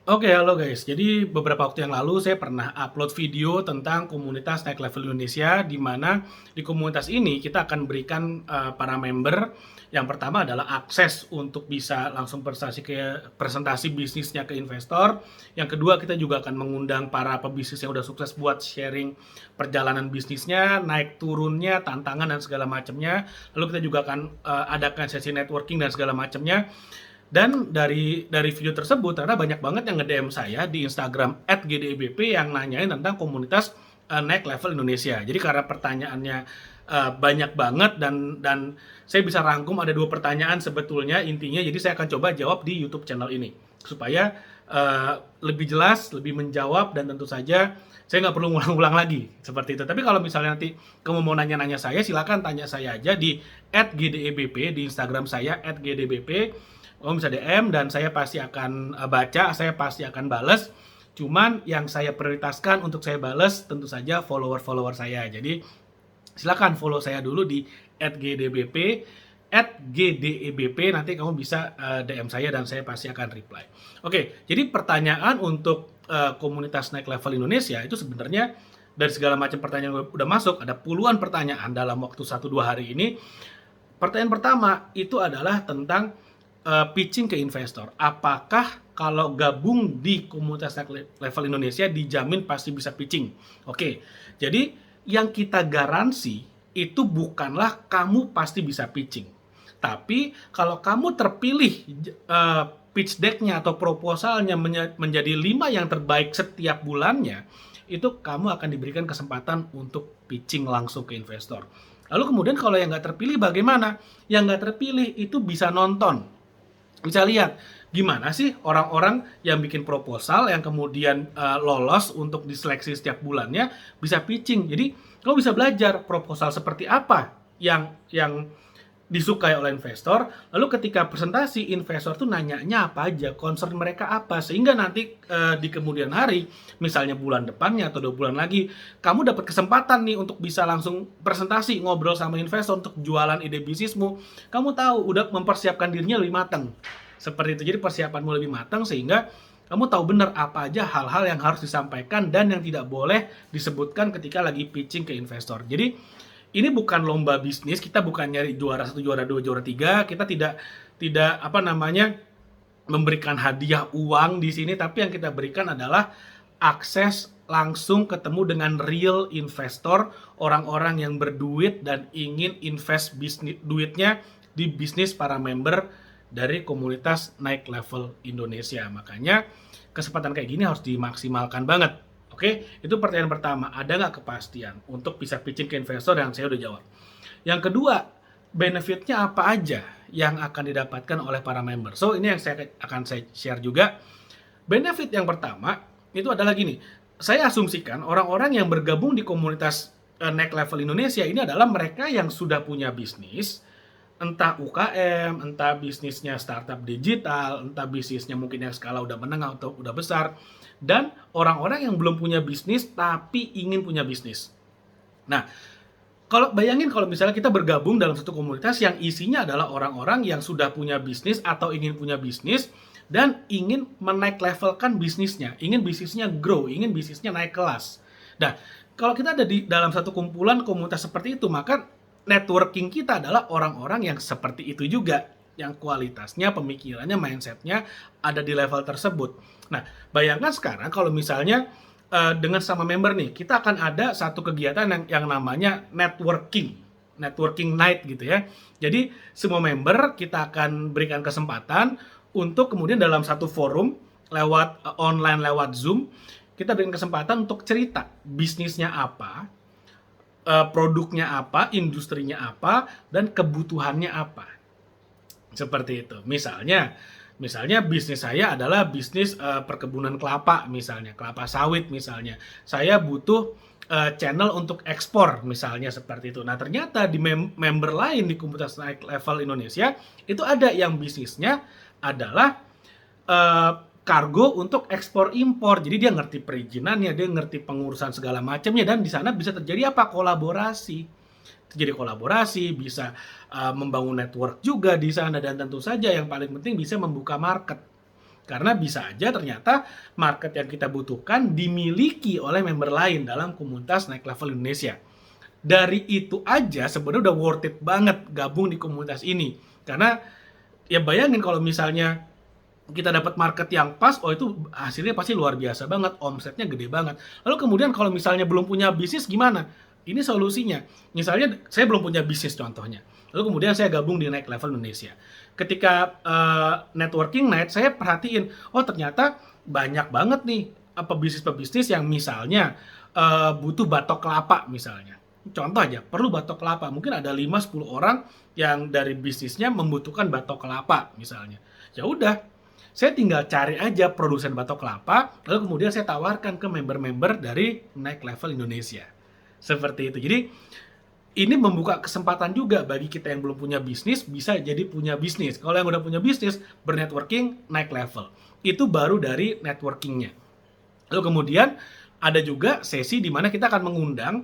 Oke, halo guys. Jadi beberapa waktu yang lalu saya pernah upload video tentang komunitas Next Level Indonesia, di mana di komunitas ini kita akan berikan para member yang pertama adalah akses untuk bisa langsung presentasi bisnisnya ke investor. Yang kedua, kita juga akan mengundang para pebisnis yang udah sukses buat sharing perjalanan bisnisnya, naik turunnya, tantangan dan segala macamnya. Lalu kita juga akan adakan sesi networking dan segala macamnya. Dan dari video tersebut ternyata banyak banget yang nge-DM saya di Instagram @gdebp yang nanyain tentang komunitas Next Level Indonesia. Jadi karena pertanyaannya banyak banget dan saya bisa rangkum ada 2 pertanyaan sebetulnya intinya, jadi saya akan coba jawab di YouTube channel ini supaya lebih jelas, lebih menjawab, dan tentu saja saya nggak perlu ngulang-ngulang lagi seperti itu. Tapi kalau misalnya nanti kamu mau nanya-nanya saya, silakan tanya saya aja di @gdebp di Instagram saya @gdebp. Kamu bisa DM dan saya pasti akan baca, saya pasti akan bales. Cuman yang saya prioritaskan untuk saya bales tentu saja follower-follower saya. Jadi silakan follow saya dulu di @gdbp, @gdebp, nanti kamu bisa DM saya dan saya pasti akan reply. Oke, jadi pertanyaan untuk komunitas Next Level Indonesia itu sebenarnya dari segala macam pertanyaan yang udah masuk, ada puluhan pertanyaan dalam waktu 1-2 hari ini. Pertanyaan pertama itu adalah tentang pitching ke investor. Apakah kalau gabung di komunitas level Indonesia dijamin pasti bisa pitching? Oke, jadi yang kita garansi itu bukanlah kamu pasti bisa pitching. Tapi kalau kamu terpilih pitch deck-nya atau proposalnya menjadi 5 yang terbaik setiap bulannya, itu kamu akan diberikan kesempatan untuk pitching langsung ke investor. Lalu kemudian kalau yang nggak terpilih bagaimana? Yang nggak terpilih itu bisa nonton, bisa lihat gimana sih orang-orang yang bikin proposal yang kemudian lolos untuk diseleksi setiap bulannya bisa pitching. Jadi kamu bisa belajar proposal seperti apa yang disukai oleh investor. Lalu ketika presentasi, investor tuh nanyanya apa aja, concern mereka apa, sehingga nanti di kemudian hari, misalnya bulan depannya atau 2 bulan lagi, kamu dapat kesempatan nih untuk bisa langsung presentasi, ngobrol sama investor untuk jualan ide bisnismu. Kamu tahu udah mempersiapkan dirinya lebih matang. Seperti itu. Jadi persiapanmu lebih matang sehingga kamu tahu benar apa aja hal-hal yang harus disampaikan dan yang tidak boleh disebutkan ketika lagi pitching ke investor. Jadi ini bukan lomba bisnis, kita bukan nyari juara 1, juara 2, juara 3, kita tidak apa namanya memberikan hadiah uang di sini, tapi yang kita berikan adalah akses langsung ketemu dengan real investor, orang-orang yang berduit dan ingin invest bisnis duitnya di bisnis para member dari komunitas Naik Level Indonesia. Makanya kesempatan kayak gini harus dimaksimalkan banget. Oke, itu pertanyaan pertama. Ada nggak kepastian untuk bisa pitching ke investor? Yang saya udah jawab. Yang kedua, benefitnya apa aja yang akan didapatkan oleh para member? So, ini yang akan saya share juga. Benefit yang pertama itu adalah gini. Saya asumsikan orang-orang yang bergabung di komunitas Next Level Indonesia ini adalah mereka yang sudah punya bisnis, entah UKM, entah bisnisnya startup digital, entah bisnisnya mungkin yang skala udah menengah atau udah besar, dan orang-orang yang belum punya bisnis tapi ingin punya bisnis. Nah, kalau bayangin kalau misalnya kita bergabung dalam satu komunitas yang isinya adalah orang-orang yang sudah punya bisnis atau ingin punya bisnis dan ingin menaik levelkan bisnisnya, ingin bisnisnya grow, ingin bisnisnya naik kelas. Nah, kalau kita ada di dalam satu kumpulan komunitas seperti itu, maka networking kita adalah orang-orang yang seperti itu juga, yang kualitasnya, pemikirannya, mindsetnya ada di level tersebut. Nah, bayangkan sekarang kalau misalnya dengan sama member nih, kita akan ada satu kegiatan yang namanya networking night gitu ya. Jadi semua member kita akan berikan kesempatan untuk kemudian dalam satu forum lewat online, lewat Zoom, kita berikan kesempatan untuk cerita bisnisnya apa, produknya apa, industrinya apa, dan kebutuhannya apa. Seperti itu. Misalnya bisnis saya adalah bisnis perkebunan kelapa misalnya, kelapa sawit misalnya. Saya butuh channel untuk ekspor misalnya seperti itu. Nah, ternyata di member lain di komunitas Naik Level Indonesia itu ada yang bisnisnya adalah eh, kargo untuk ekspor impor. Jadi dia ngerti perizinannya, dia ngerti pengurusan segala macamnya, dan di sana bisa terjadi apa? Kolaborasi. Terjadi kolaborasi, bisa membangun network juga di sana, dan tentu saja yang paling penting bisa membuka market. Karena bisa aja ternyata market yang kita butuhkan dimiliki oleh member lain dalam komunitas Naik Level Indonesia. Dari itu aja sebenarnya udah worth it banget gabung di komunitas ini. Karena ya bayangin kalau misalnya kita dapat market yang pas, oh itu hasilnya pasti luar biasa banget, omsetnya gede banget. Lalu kemudian kalau misalnya belum punya bisnis gimana? Ini solusinya. Misalnya saya belum punya bisnis contohnya. Lalu kemudian saya gabung di Naik Level Indonesia. Ketika networking night, saya perhatiin, oh ternyata banyak banget nih pebisnis-pebisnis yang misalnya butuh batok kelapa misalnya. Contoh aja, perlu batok kelapa. Mungkin ada 5-10 orang yang dari bisnisnya membutuhkan batok kelapa misalnya. Ya udah, saya tinggal cari aja produsen batok kelapa, lalu kemudian saya tawarkan ke member-member dari Naik Level Indonesia. Seperti itu. Jadi ini membuka kesempatan juga bagi kita yang belum punya bisnis, bisa jadi punya bisnis. Kalau yang udah punya bisnis, bernetworking, naik level. Itu baru dari networkingnya. Lalu kemudian ada juga sesi di mana kita akan mengundang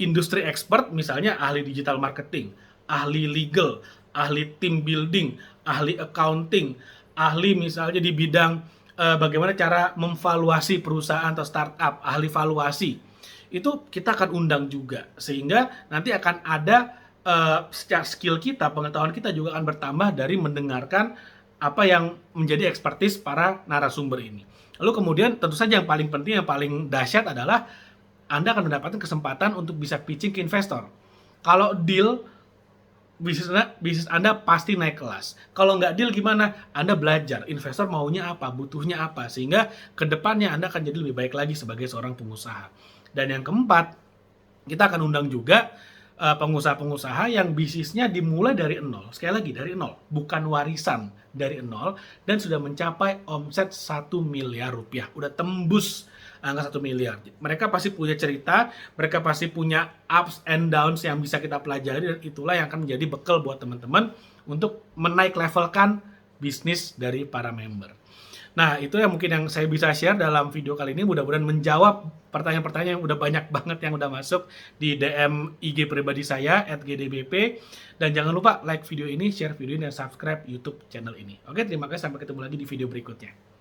industri expert, misalnya ahli digital marketing, ahli legal, ahli team building, ahli accounting, ahli misalnya di bidang bagaimana cara memvaluasi perusahaan atau startup, ahli valuasi. Itu kita akan undang juga, sehingga nanti akan ada secara skill kita, pengetahuan kita juga akan bertambah dari mendengarkan apa yang menjadi ekspertis para narasumber ini. Lalu kemudian tentu saja yang paling penting, yang paling dahsyat adalah Anda akan mendapatkan kesempatan untuk bisa pitching ke investor. Kalau deal, bisnis Anda pasti naik kelas. Kalau nggak deal gimana? Anda belajar, investor maunya apa, butuhnya apa, sehingga ke depannya Anda akan jadi lebih baik lagi sebagai seorang pengusaha. Dan yang keempat, kita akan undang juga pengusaha-pengusaha yang bisnisnya dimulai dari nol. Sekali lagi, dari nol. Bukan warisan, dari nol. Dan sudah mencapai omset 1 miliar rupiah. Udah tembus angka 1 miliar. Mereka pasti punya cerita, mereka pasti punya ups and downs yang bisa kita pelajari, dan itulah yang akan menjadi bekal buat teman-teman untuk menaik levelkan bisnis dari para member. Nah, itu yang mungkin yang saya bisa share dalam video kali ini. Mudah-mudahan menjawab pertanyaan-pertanyaan yang udah banyak banget yang udah masuk di DM IG pribadi saya @gdbp. Dan jangan lupa like video ini, share video ini, dan subscribe YouTube channel ini. Oke, terima kasih. Sampai ketemu lagi di video berikutnya.